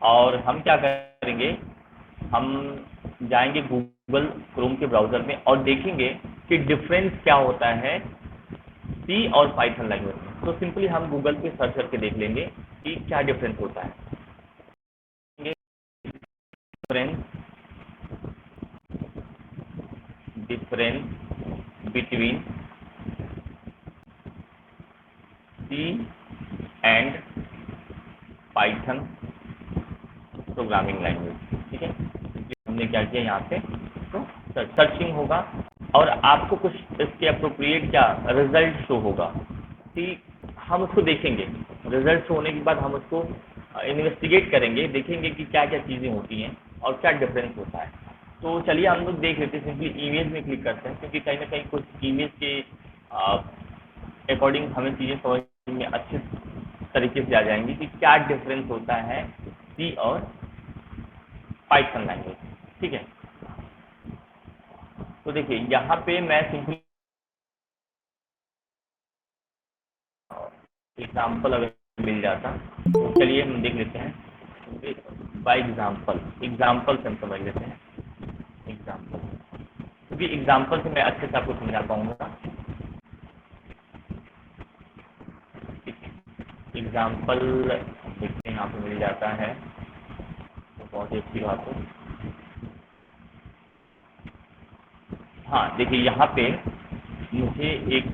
और हम क्या करेंगे, हम जाएंगे गूगल क्रोम के ब्राउज़र में और देखेंगे कि डिफरेंस क्या होता है सी और पाइथन लैंग्वेज में। तो सिंपली हम गूगल पे सर्च करके देख लेंगे कि क्या डिफरेंस होता है। Difference difference between C and Python programming language. ठीक है, हमने क्या किया यहाँ पे, तो सर्चिंग होगा और आपको कुछ इसके अप्रोप्रिएट क्या रिजल्ट शो होगा कि हम उसको देखेंगे। रिजल्ट शो होने के बाद हम उसको इन्वेस्टिगेट करेंगे, देखेंगे कि क्या क्या चीज़ें होती हैं और क्या डिफरेंस होता है। तो चलिए हम लोग देख लेते हैं, सिंपली इमेज में क्लिक करते हैं, क्योंकि कहीं ना कहीं कुछ इमेज के अकॉर्डिंग हमें चीज़ें समझ में अच्छे तरीके से आ जाएंगी कि क्या डिफरेंस होता है सी और पाइथन लैंग्वेज। ठीक है, तो देखिए यहाँ पे मैं सिंपली एग्जाम्पल अगर मिल जाता तो चलिए हम देख लेते हैं बाय एग्जाम्पल। एग्जाम्पल से हम समझ लेते हैं एग्जाम्पल, क्योंकि एग्जाम्पल से मैं अच्छे से आपको समझा पाऊंगा। एग्जाम्पल देखते हैं यहाँ पे मिल जाता है तो बहुत ही अच्छी बात है। हाँ देखिए यहाँ पे मुझे एक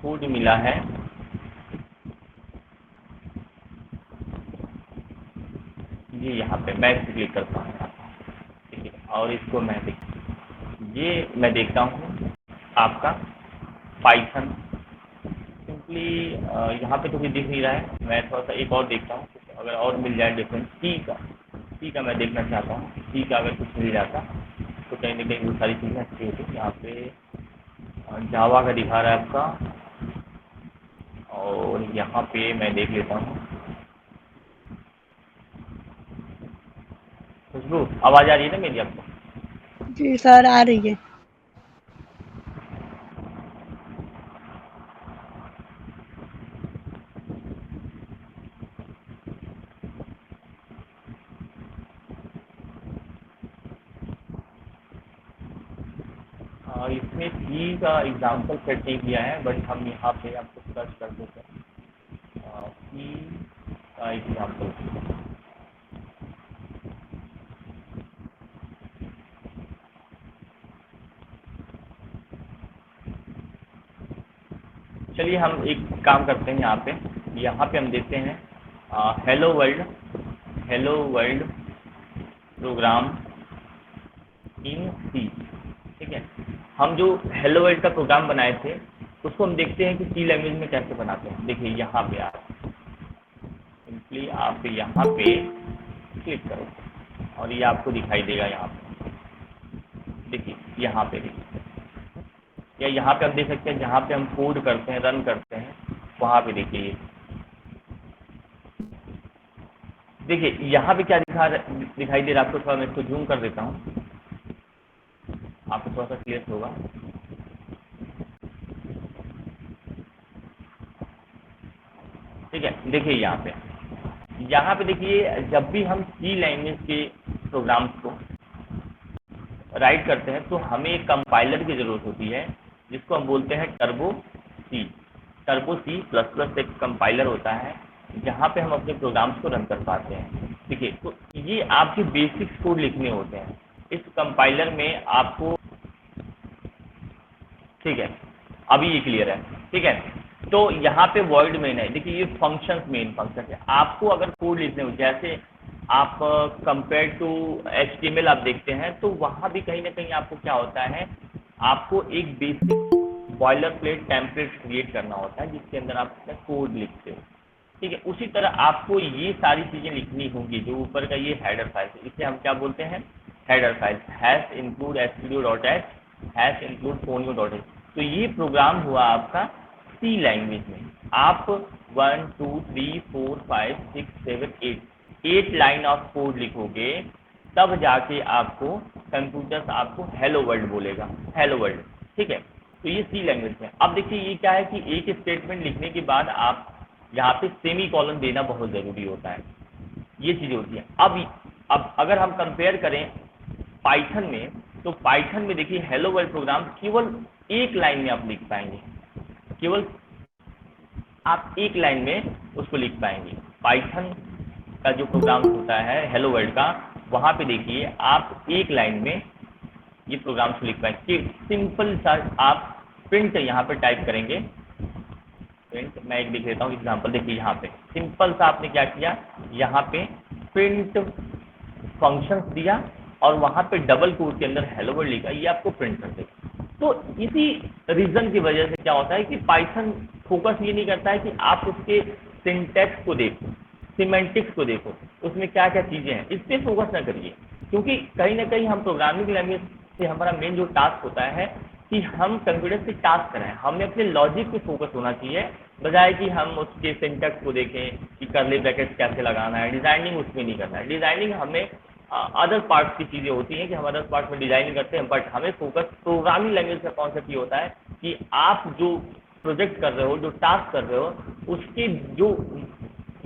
कोड मिला है, ये यहाँ पे मैं इस क्लिक करता हूँ। ठीक है, और इसको ये मैं देखता हूँ आपका पाइथन। सिंपली यहाँ पे तो कुछ दिख नहीं रहा है, मैं थोड़ा सा एक और देखता हूँ, अगर और मिल जाए डिफरेंस सी का मैं देखना चाहता हूँ। सी का अगर कुछ मिल जाता तो कहीं ना कहीं वो सारी चीज़ें अच्छी होती। यहाँ पे जावा का दिखा रहा है आपका, और यहाँ पे मैं देख लेता हूँ। खुशबू आवाज़ आ रही है ना मेरी आपको? जी सर, आ रही है। इसमें सी का एग्जाम्पल सेट नहीं किया है, बट हम यहाँ पे आपको सर्च कर देते हैं सी का एग्जाम्पल। चलिए हम एक काम करते हैं, यहाँ पे हम देखते हैं हेलो वर्ल्ड प्रोग्राम इन सी। ठीक है, हम जो हेलो वर्ल्ड का प्रोग्राम बनाए थे उसको हम देखते हैं कि सी लैंग्वेज में कैसे बनाते हैं। देखिए यहाँ पे आप सिंपली आप यहाँ पे क्लिक करो और ये आपको दिखाई देगा यहाँ पे। देखिए यहाँ पे देखिए, या यहाँ पे आप देख सकते हैं जहाँ पे हम कोड करते हैं, रन करते हैं, वहाँ पे देखिए ये देखिए यहाँ पे क्या दिखाई दे रहा है आपको। थोड़ा मैं इसको जूम कर देता हूँ, आपको थोड़ा सा क्लियर होगा। ठीक है, देखिए यहाँ पे देखिए, जब भी हम सी लैंग्वेज के प्रोग्राम्स को राइट करते हैं तो हमें एक कंपाइलर की ज़रूरत होती है, जिसको हम बोलते हैं टर्बो सी। टर्बो सी प्लस प्लस एक कंपाइलर होता है जहाँ पे हम अपने प्रोग्राम्स को रन कर पाते हैं। देखिए, तो ये आपके बेसिक्स कोड लिखने होते हैं इस कंपाइलर में आपको। ठीक है, अभी ये क्लियर है। ठीक है, तो यहाँ पे वर्ड मेन है, देखिए ये फंक्शन मेन फंक्शन है। आपको अगर कोड लिखने हो, जैसे आप कंपेयर टू HTML आप देखते हैं, तो वहाँ भी कहीं ना कहीं आपको क्या होता है, आपको एक basic boiler plate template create करना होता है जिसके अंदर आप अपना कोड लिखते हो। ठीक है, उसी तरह आपको ये सारी चीज़ें लिखनी होंगी। जो ऊपर का ये हेडर फाइल है, इसे हम क्या बोलते हैं, header file. Hash include studio dot H, hash include फोनियो डॉट एच। तो ये प्रोग्राम हुआ आपका सी लैंग्वेज में। आप 1 2 3 4 5 6 7 8 लाइन ऑफ कोड लिखोगे, तब जाके आपको कंप्यूटर आपको हेलो वर्ल्ड बोलेगा, हेलो वर्ल्ड। ठीक है, तो ये सी लैंग्वेज है। अब देखिए ये क्या है कि एक स्टेटमेंट लिखने के बाद आप यहाँ पे सेमी कॉलन देना बहुत ज़रूरी होता है। ये चीज़ें होती हैं। अब अगर हम कंपेयर करें पाइथन में, तो पाइथन में देखिए हेलो वर्ल्ड प्रोग्राम केवल एक लाइन में आप लिख पाएंगे, केवल आप एक लाइन में उसको लिख पाएंगे। पाइथन का जो प्रोग्राम होता है हेलो वर्ल्ड का, वहाँ पे देखिए आप एक लाइन में ये प्रोग्राम को लिख पाएंगे। सिंपल सा आप प्रिंट यहाँ पे टाइप करेंगे, प्रिंट मैं एक लिख लेता हूँ एग्जाम्पल। देखिए यहाँ पे सिंपल सा आपने क्या किया, यहाँ पे प्रिंट फंक्शंस दिया और वहाँ पे डबल कोट के अंदर हेलो वर्ल्ड लिखा, ये आपको प्रिंट कर देगा। तो इसी रीजन की वजह से क्या होता है कि पाइथन फोकस ये नहीं करता है कि आप उसके सिंटैक्स को देखो, सिमेंटिक्स को देखो, उसमें क्या क्या चीज़ें हैं, इस पर फोकस ना करिए। क्योंकि कहीं ना कहीं हम प्रोग्रामिंग लैंग्वेज से हमारा मेन जो टास्क होता है कि हम कंप्यूटर से टास्क कराएं, हमें अपने लॉजिक पे फोकस होना चाहिए, बजाय कि हम उसके सिंटैक्स को देखें कि कर्ली ब्रैकेट्स कैसे लगाना है। डिजाइनिंग उसमें नहीं करना है, डिजाइनिंग हमें अदर पार्ट्स की चीज़ें होती हैं कि हम अदर पार्ट्स में डिजाइनिंग करते हैं, बट हमें फोकस प्रोग्रामिंग लैंग्वेज का कॉन्सेप्ट ये होता है कि आप जो प्रोजेक्ट कर रहे हो, जो टास्क कर रहे हो, उसके जो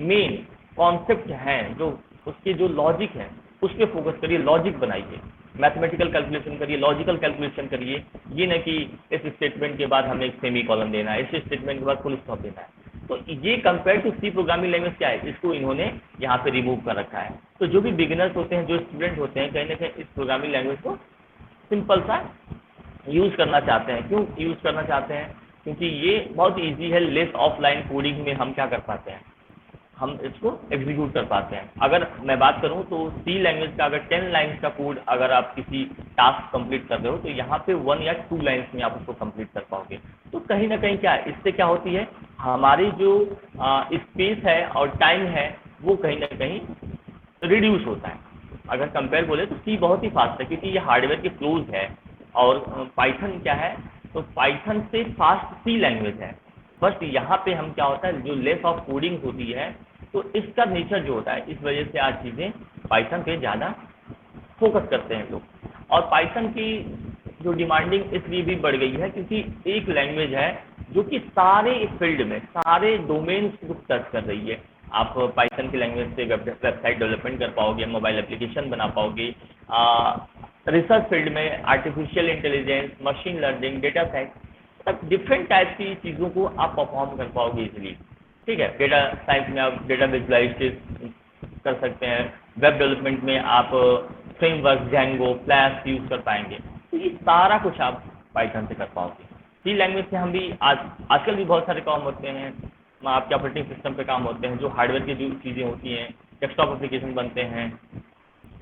मेन कॉन्सेप्ट हैं, जो उसके जो लॉजिक है, उस पर फोकस करिए, लॉजिक बनाइए, मैथमेटिकल कैलकुलेशन करिए, लॉजिकल कैलकुलेशन करिए। ये न कि इस स्टेटमेंट के बाद हमें एक सेमी कॉलन देना है, इस स्टेटमेंट के बाद फुल स्टॉप देना है। तो ये compare to C programming language क्या है, इसको इन्होंने यहाँ पे रिमूव कर रखा है। तो जो भी बिगिनर्स होते हैं, जो स्टूडेंट होते हैं, कहीं ना कहीं इस प्रोग्रामिंग लैंग्वेज को सिंपल सा यूज़ करना चाहते हैं। क्यों यूज़ करना चाहते हैं? क्योंकि ये बहुत ईजी है, लेस ऑफलाइन कोडिंग में हम क्या कर पाते हैं, हम इसको एग्जीक्यूट कर पाते हैं। अगर मैं बात करूं तो सी लैंग्वेज का अगर 10 लाइन्स का कोड अगर आप किसी टास्क कंप्लीट कर रहे हो, तो यहाँ पे 1 या 2 लाइन्स में आप उसको कंप्लीट कर पाओगे। तो कहीं ना कहीं क्या है, इससे क्या होती है, हमारी जो स्पेस है और टाइम है वो कहीं ना कहीं रिड्यूस होता है। अगर कंपेयर बोले तो सी बहुत ही फास्ट है, क्योंकि ये हार्डवेयर के क्लोज है। और पाइथन क्या है, तो पाइथन से फास्ट सी लैंग्वेज है। बस यहाँ पे हम क्या होता है, जो लेस ऑफ कोडिंग होती है, तो इसका नेचर जो होता है, इस वजह से आज चीज़ें पाइथन पे ज़्यादा फोकस करते हैं लोग। और पाइथन की जो डिमांडिंग इसलिए भी बढ़ गई है क्योंकि एक लैंग्वेज है जो कि सारे फील्ड में, सारे डोमेन्स को टच कर रही है। आप पाइथन की लैंग्वेज से वेबसाइट डेवलपमेंट कर पाओगे, मोबाइल एप्लीकेशन बना पाओगे, रिसर्च फील्ड में artificial intelligence, machine learning, data science, तक डिफरेंट टाइप की चीज़ों को आप परफॉर्म कर पाओगे इजीली। ठीक है, डेटा साइंस में आप डेटा विजुअलाइजेशन कर सकते हैं, वेब डेवलपमेंट में आप फ्रेमवर्क, जैंगो, फ्लैश यूज़ कर पाएंगे। तो ये सारा कुछ आप पाइथन से कर पाओगे। सी लैंग्वेज से हम भी आजकल भी बहुत सारे काम होते हैं, आपके ऑपरेटिंग सिस्टम पे काम होते हैं, जो हार्डवेयर की जो चीज़ें होती हैं, डेस्कटॉप एप्लीकेशन बनते हैं,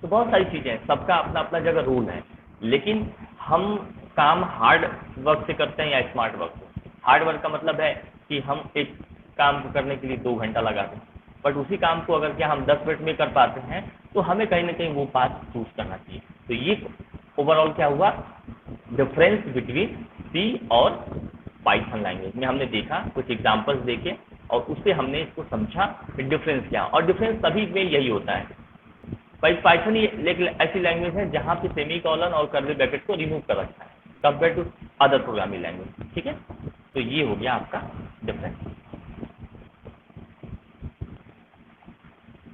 तो बहुत सारी चीज़ें हैं, सबका अपना अपना जगह रोल है। लेकिन हम काम हार्ड वर्क से करते हैं या स्मार्ट वर्क से। हार्ड वर्क का मतलब है कि हम एक काम को करने के लिए 2 घंटा लगाते हैं, बट उसी काम को अगर क्या हम 10 मिनट में कर पाते हैं, तो हमें कहीं ना कहीं वो पाथ चूज करना चाहिए। तो ये ओवरऑल क्या हुआ, डिफरेंस बिटवीन सी और पाइथन लैंग्वेज में हमने देखा, कुछ एग्जांपल्स देखे और उससे हमने इसको समझा कि डिफरेंस क्या। और डिफरेंस सभी में यही होता है, पाइथन ही ऐसी लैंग्वेज है जहाँ पे सेमी कॉलन और कर्ली ब्रैकेट को रिमूव कर रखा है compare to other programming language. ठीक है, तो ये हो गया आपका डिफरेंस।